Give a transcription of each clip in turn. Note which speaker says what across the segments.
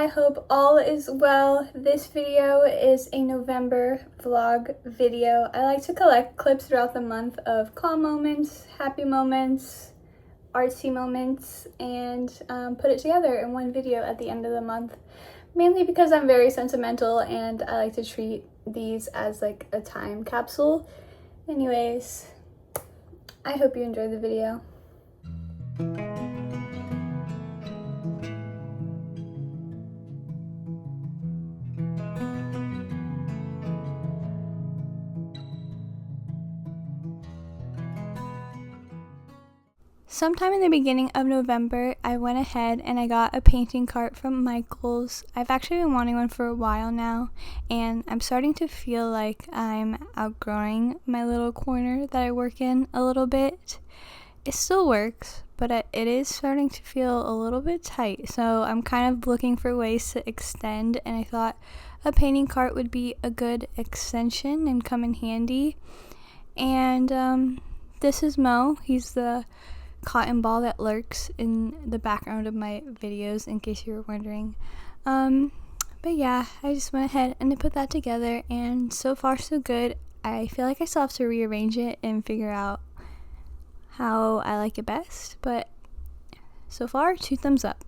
Speaker 1: I hope all is well. This video is a November vlog video. I like to collect clips throughout the month of calm moments, happy moments, artsy moments, and put it together in one video at the end of the month. Mainly because I'm very sentimental and I like to treat these as like a time capsule. Anyways, I hope you enjoyed the video. Sometime in the beginning of November, I went ahead and I got a painting cart from Micheal's. I've actually been wanting one for a while now, and I'm starting to feel like I'm outgrowing my little corner that I work in a little bit. It still works, but it is starting to feel a little bit tight, so I'm kind of looking for ways to extend, and I thought a painting cart would be a good extension and come in handy. And this is Mo. He's the cotton ball that lurks in the background of my videos, in case you were wondering. But yeah, I just went ahead and I put that together, and so far so good. I feel like I still have to rearrange it and figure out how I like it best, but so far 2 thumbs up.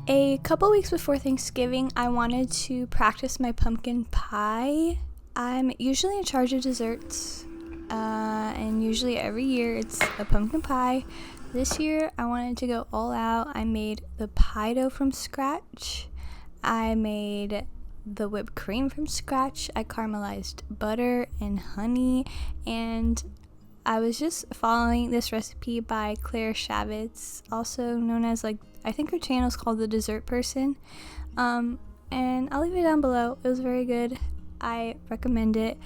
Speaker 1: A couple weeks before Thanksgiving, I wanted to practice my pumpkin pie. I'm usually in charge of desserts, and usually every year it's a pumpkin pie. This year I wanted to go all out. I made the pie dough from scratch. I made the whipped cream from scratch. I caramelized butter and honey, and I was just following this recipe by Claire Shavitz, also known as, like, I think her channel is called The Dessert Person, and I'll leave it down below. It was very good. I recommend it.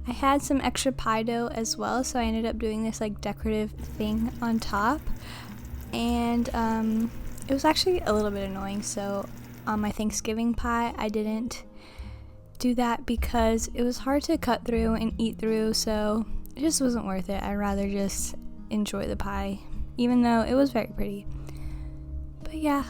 Speaker 1: I had some extra pie dough as well, so I ended up doing this like decorative thing on top, and it was actually a little bit annoying. So on my Thanksgiving pie, I didn't do that because it was hard to cut through and eat through, so it just wasn't worth it. I'd rather just enjoy the pie, even though it was very pretty. But yeah.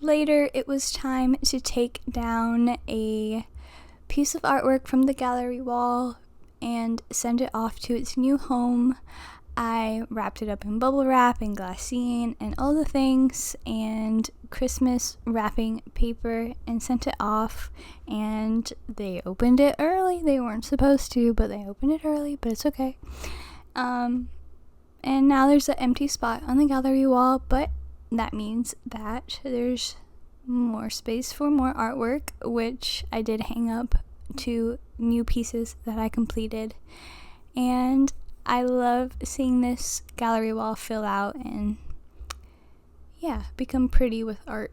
Speaker 1: later it was time to take down a piece of artwork from the gallery wall and send it off to its new home. I wrapped it up in bubble wrap and glassine and all the things and Christmas wrapping paper and sent it off, and they opened it early. They weren't supposed to, but they opened it early, but it's okay. And now there's an empty spot on the gallery wall, but that means that there's more space for more artwork, which I did hang up 2 new pieces that I completed. And I love seeing this gallery wall fill out and become pretty with art.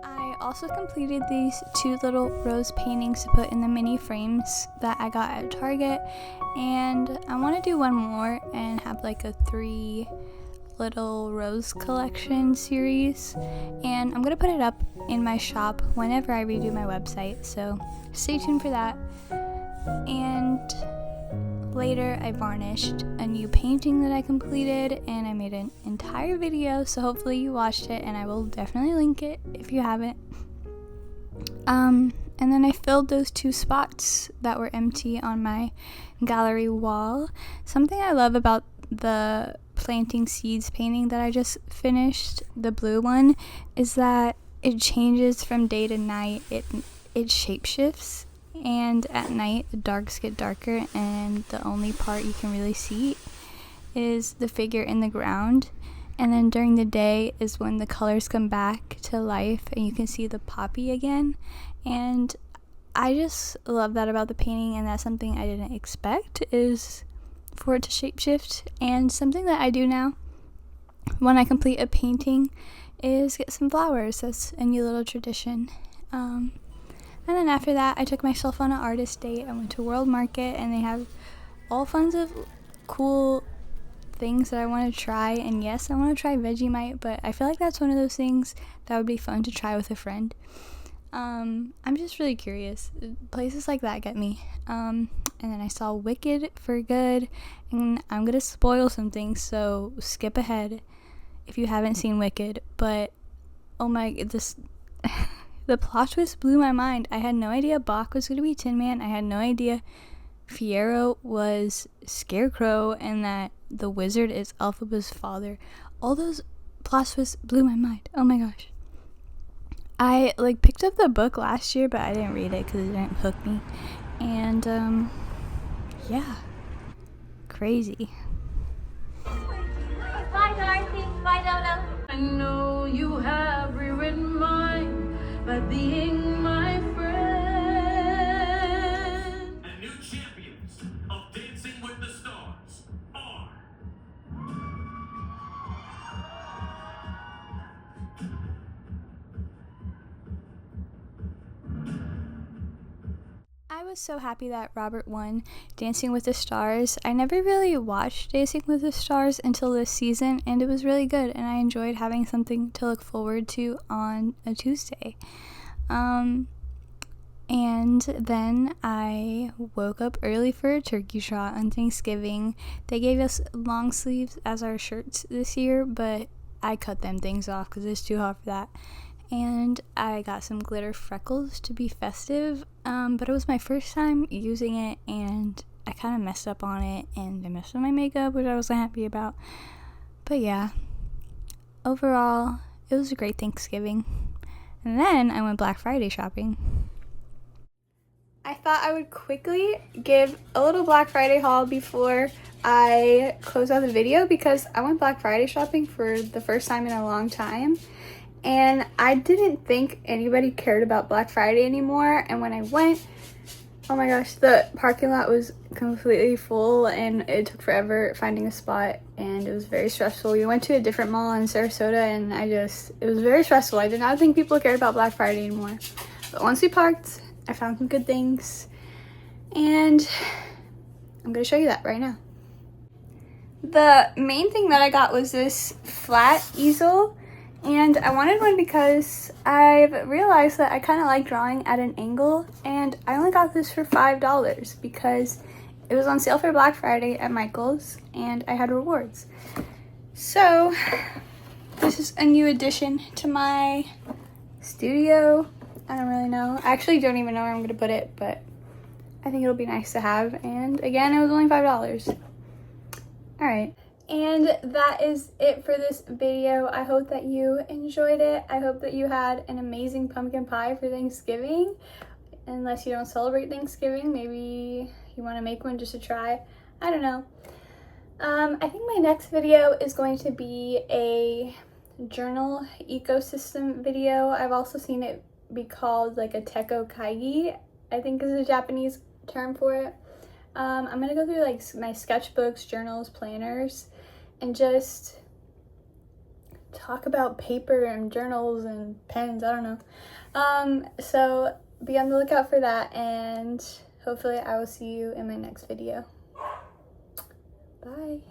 Speaker 1: I also completed these 2 little rose paintings to put in the mini frames that I got at Target, and I want to do one more and have like a 3 little rose collection series, and I'm gonna put it up in my shop whenever I redo my website, so stay tuned for that. And later I varnished a new painting that I completed, and I made an entire video, so hopefully you watched it, and I will definitely link it if you haven't. And then I filled those 2 spots that were empty on my gallery wall. Something I love about the planting seeds painting that I just finished, the blue one, is that it changes from day to night. It shapeshifts, and at night the darks get darker and the only part you can really see is the figure in the ground, and then during the day is when the colors come back to life and you can see the poppy again. And I just love that about the painting, and that's something I didn't expect, is for it to shapeshift. And something that I do now when I complete a painting is get some flowers. That's a new little tradition. And then after that, I took myself on an artist date. I went to World Market, and they have all kinds of cool things that I want to try. And yes, I want to try Vegemite, but I feel like that's one of those things that would be fun to try with a friend. I'm just really curious. Places like that get me. And then I saw Wicked for Good, and I'm gonna spoil some things, so skip ahead if you haven't seen Wicked. But oh my, the plot twist blew my mind. I had no idea Bach was gonna be Tin Man. I had no idea Fiyero was Scarecrow, and that the wizard is Elphaba's father. All those plot twists blew my mind. Oh my gosh. I picked up the book last year, but I didn't read it because it didn't hook me. And yeah, crazy.
Speaker 2: Bye, Dorothy. Bye, Dodo. I know you have rewritten mine by being my friend.
Speaker 3: And new champions of Dancing with the Stars are
Speaker 1: I was so happy that Robert won Dancing with the Stars. I never really watched Dancing with the Stars until this season, and it was really good, and I enjoyed having something to look forward to on a Tuesday. And then I woke up early for a turkey trot on Thanksgiving. They gave us long sleeves as our shirts this year, but I cut them things off because it's too hot for that. And I got some glitter freckles to be festive, but it was my first time using it, and I kind of messed up on it, and I messed up my makeup, which I wasn't happy about. But yeah, overall, it was a great Thanksgiving. And then I went Black Friday shopping. I thought I would quickly give a little Black Friday haul before I close out the video, because I went Black Friday shopping for the first time in a long time, and I didn't think anybody cared about Black Friday anymore. And when I went, oh my gosh, the parking lot was completely full and it took forever finding a spot, and it was very stressful. We went to a different mall in Sarasota, and it was very stressful. I did not think people cared about Black Friday anymore. But once we parked, I found some good things, and I'm gonna show you that right now. The main thing that I got was this flat easel, and I wanted one because I've realized that I kind of like drawing at an angle, and I only got this for $5 because it was on sale for Black Friday at Micheal's, and I had rewards. So this is a new addition to my studio. I don't really know. I actually don't even know where I'm gonna put it, but I think it'll be nice to have. And again, it was only $5. All right. And that is it for this video. I hope that you enjoyed it. I hope that you had an amazing pumpkin pie for Thanksgiving. Unless you don't celebrate Thanksgiving, maybe you want to make one just to try. I don't know. I think my next video is going to be a journal ecosystem video. I've also seen it be called like a teko kaigi, I think is a Japanese term for it. I'm gonna go through like my sketchbooks, journals, planners, and just talk about paper and journals and pens. I don't know. So be on the lookout for that, and hopefully I will see you in my next video. Bye.